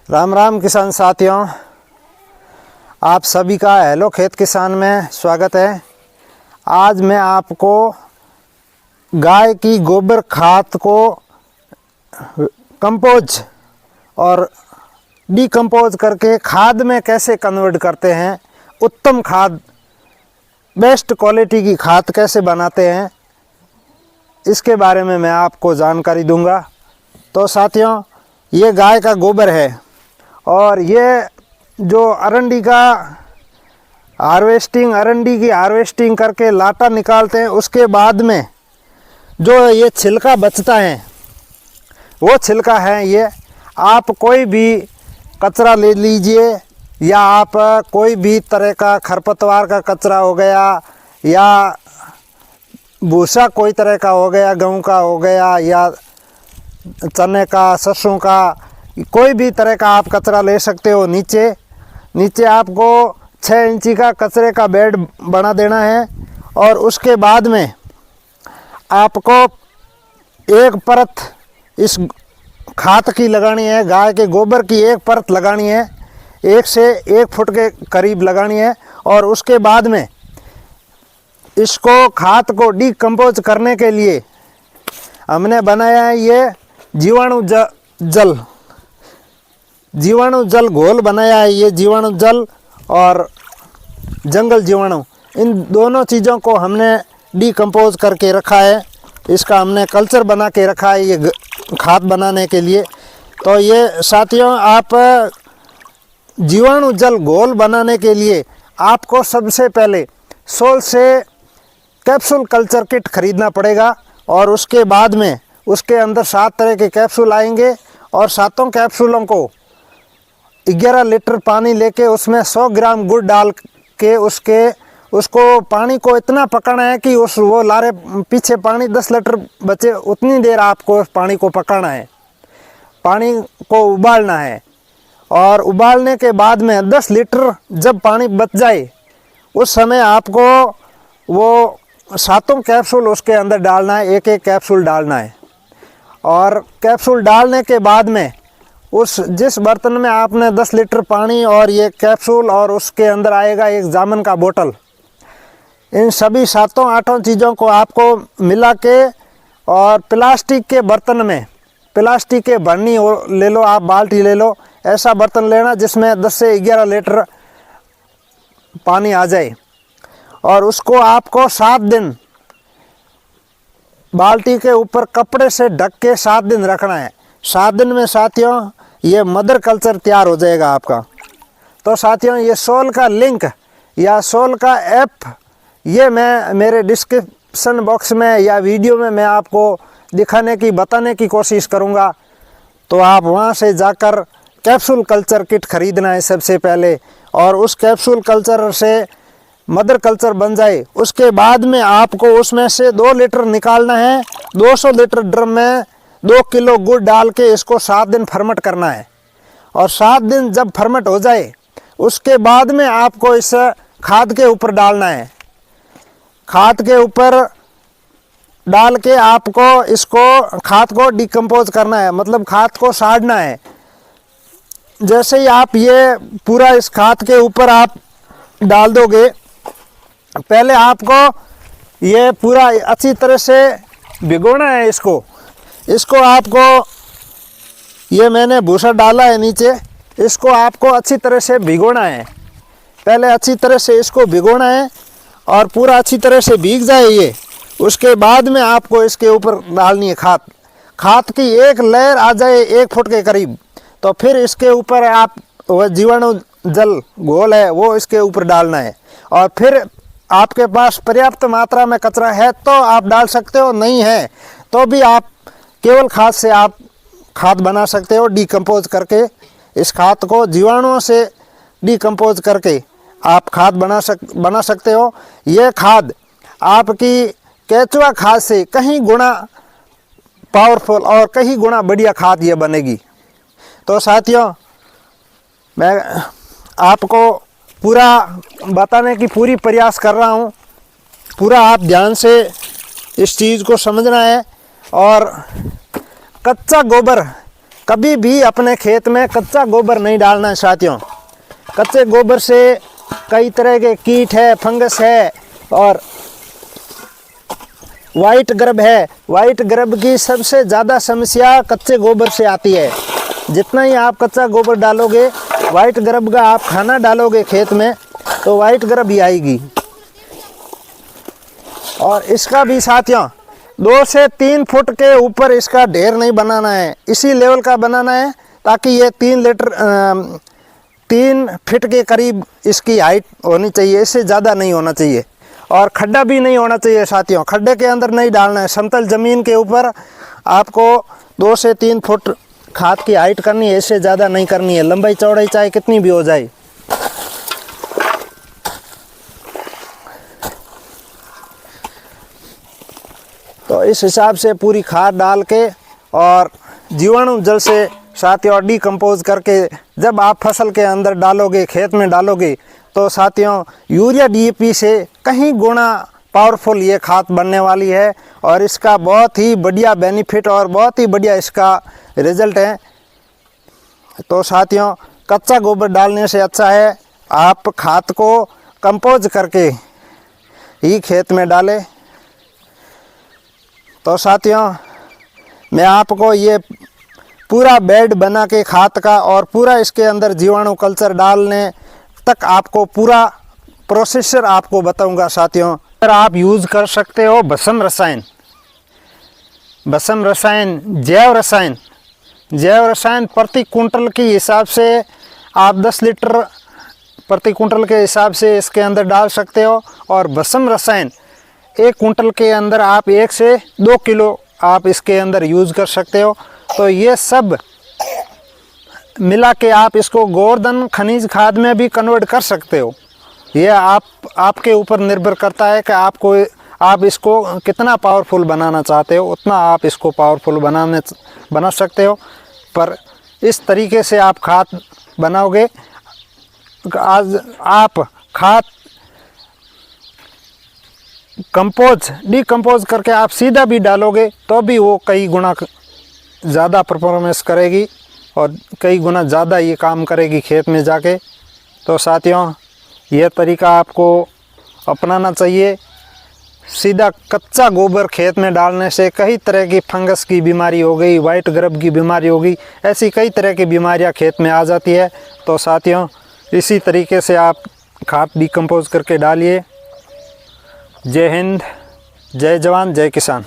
राम राम किसान साथियों, आप सभी का हेलो खेत किसान में स्वागत है। आज मैं आपको गाय की गोबर खाद को कंपोज और डीकंपोज करके खाद में कैसे कन्वर्ट करते हैं, उत्तम खाद, बेस्ट क्वालिटी की खाद कैसे बनाते हैं, इसके बारे में मैं आपको जानकारी दूंगा। तो साथियों, ये गाय का गोबर है और ये जो अरंडी की हार्वेस्टिंग करके लाटा निकालते हैं, उसके बाद में जो ये छिलका बचता है वो छिलका है। ये आप कोई भी कचरा ले लीजिए या आप कोई भी तरह का खरपतवार का कचरा हो गया या भूसा कोई तरह का हो गया, गेहूं का हो गया या चने का, सरसों का, कोई भी तरह का आप कचरा ले सकते हो। नीचे आपको 6 इंची का कचरे का बेड बना देना है और उसके बाद में आपको एक परत इस खाद की लगानी है, गाय के गोबर की एक परत लगानी है, 1 से 1 फुट के करीब लगानी है। और उसके बाद में इसको खाद को डीकंपोज करने के लिए हमने बनाया है ये जीवाणु जल घोल बनाया है। ये जीवाणु जल और जंगल जीवाणु, इन दोनों चीज़ों को हमने डीकंपोज करके रखा है। इसका हमने कल्चर बना के रखा है ये खाद बनाने के लिए। तो ये साथियों, आप जीवाणु जल घोल बनाने के लिए आपको सबसे पहले 100 से कैप्सूल कल्चर किट खरीदना पड़ेगा और उसके बाद में उसके अंदर 7 तरह के कैप्सूल आएंगे और 7 कैप्सूलों को 11 लीटर पानी लेके उसमें 100 ग्राम गुड़ डाल के उसको पानी को इतना पकाना है कि वो लारे पीछे पानी 10 लीटर बचे, उतनी देर आपको पानी को पकाना है, पानी को उबालना है। और उबालने के बाद में 10 लीटर जब पानी बच जाए उस समय आपको वो 7 कैप्सूल उसके अंदर डालना है, एक कैप्सूल डालना है। और कैप्सूल डालने के बाद में जिस बर्तन में आपने 10 लीटर पानी और ये कैप्सूल और उसके अंदर आएगा एक जामन का बोतल, इन सभी 7-8 चीज़ों को आपको मिला के और प्लास्टिक के बर्तन में, प्लास्टिक के भरनी ले लो, आप बाल्टी ले लो, ऐसा बर्तन लेना जिसमें 10 से 11 लीटर पानी आ जाए। और उसको आपको 7 दिन बाल्टी के ऊपर कपड़े से ढक के 7 दिन रखना है। 7 दिन में साथियों ये मदर कल्चर तैयार हो जाएगा आपका। तो साथियों, ये सोल का लिंक या सोल का ऐप ये मैं मेरे डिस्क्रिप्शन बॉक्स में या वीडियो में मैं आपको बताने की कोशिश करूँगा। तो आप वहाँ से जाकर कैप्सूल कल्चर किट खरीदना है सबसे पहले, और उस कैप्सूल कल्चर से मदर कल्चर बन जाए उसके बाद में आपको उसमें से 2 लीटर निकालना है। 200 लीटर ड्रम में 2 किलो गुड़ डाल के इसको 7 दिन फर्मेंट करना है। और 7 दिन जब फर्मेंट हो जाए उसके बाद में आपको इस खाद के ऊपर डालना है। खाद के ऊपर डाल के आपको इसको खाद को डीकंपोज करना है, मतलब खाद को साड़ना है। जैसे ही आप ये पूरा इस खाद के ऊपर आप डाल दोगे, पहले आपको ये पूरा अच्छी तरह से भिगोना है। इसको आपको, ये मैंने भूसा डाला है नीचे, इसको आपको अच्छी तरह से भिगोना है। पहले अच्छी तरह से इसको भिगोना है और पूरा अच्छी तरह से भीग जाए ये, उसके बाद में आपको इसके ऊपर डालनी है खाद की एक लेयर आ जाए 1 फुट के करीब, तो फिर इसके ऊपर आप वह जीवाणु जल घोल है वो इसके ऊपर डालना है। और फिर आपके पास पर्याप्त मात्रा में कचरा है तो आप डाल सकते हो, नहीं है तो भी आप केवल खाद से आप खाद बना सकते हो डीकंपोज करके। इस खाद को जीवाणुओं से डीकंपोज करके आप खाद बना सकते हो। ये खाद आपकी केचुआ खाद से कहीं गुना पावरफुल और कहीं गुना बढ़िया खाद ये बनेगी। तो साथियों, मैं आपको पूरा बताने की पूरी प्रयास कर रहा हूँ, पूरा आप ध्यान से इस चीज़ को समझना है। और कच्चा गोबर कभी भी अपने खेत में कच्चा गोबर नहीं डालना है साथियों। कच्चे गोबर से कई तरह के कीट है, फंगस है और वाइट ग्रब है। वाइट ग्रब की सबसे ज़्यादा समस्या कच्चे गोबर से आती है। जितना ही आप कच्चा गोबर डालोगे, वाइट ग्रब का आप खाना डालोगे खेत में तो वाइट ग्रब ही आएगी। और इसका भी साथियों 2 से 3 फुट के ऊपर इसका ढेर नहीं बनाना है, इसी लेवल का बनाना है ताकि ये 3 फीट के करीब इसकी हाइट होनी चाहिए, इससे ज़्यादा नहीं होना चाहिए। और खड्डा भी नहीं होना चाहिए साथियों, खड्डे के अंदर नहीं डालना है। समतल ज़मीन के ऊपर आपको 2 से 3 फुट खाद की हाइट करनी है, इससे ज़्यादा नहीं करनी है। लंबाई चौड़ाई चाहे कितनी भी हो जाए। तो इस हिसाब से पूरी खाद डाल के और जीवाणु जल से साथियों डिकम्पोज करके जब आप फसल के अंदर डालोगे, खेत में डालोगे, तो साथियों यूरिया DAP से कहीं गुना पावरफुल ये खाद बनने वाली है। और इसका बहुत ही बढ़िया बेनिफिट और बहुत ही बढ़िया इसका रिजल्ट है। तो साथियों कच्चा गोबर डालने से अच्छा है आप खाद को कंपोज करके ही खेत में डालें। तो साथियों मैं आपको ये पूरा बेड बना के खाद का और पूरा इसके अंदर जीवाणु कल्चर डालने तक आपको पूरा प्रोसेसर आपको बताऊंगा साथियों। अगर आप यूज़ कर सकते हो भस्म रसायन, जैव रसायन प्रति कुंटल के हिसाब से आप 10 लीटर प्रति कुंटल के हिसाब से इसके अंदर डाल सकते हो। और भस्म रसायन 1 कुंटल के अंदर आप 1 से 2 किलो आप इसके अंदर यूज़ कर सकते हो। तो ये सब मिला के आप इसको गोवर्धन खनिज खाद में भी कन्वर्ट कर सकते हो। ये आपके ऊपर निर्भर करता है कि आप इसको कितना पावरफुल बनाना चाहते हो, उतना आप इसको पावरफुल बना सकते हो। पर इस तरीके से आप खाद बनाओगे, आज आप खाद डिकम्पोज करके आप सीधा भी डालोगे तो भी वो कई गुना ज़्यादा परफॉर्मेंस करेगी और कई गुना ज़्यादा ये काम करेगी खेत में जाके। तो साथियों यह तरीका आपको अपनाना चाहिए। सीधा कच्चा गोबर खेत में डालने से कई तरह की फंगस की बीमारी हो गई, वाइट ग्रब की बीमारी हो गई, ऐसी कई तरह की बीमारियां खेत में आ जाती है। तो साथियों इसी तरीके से आप खाद डिकम्पोज करके डालिए। जय हिंद, जय जवान, जय किसान।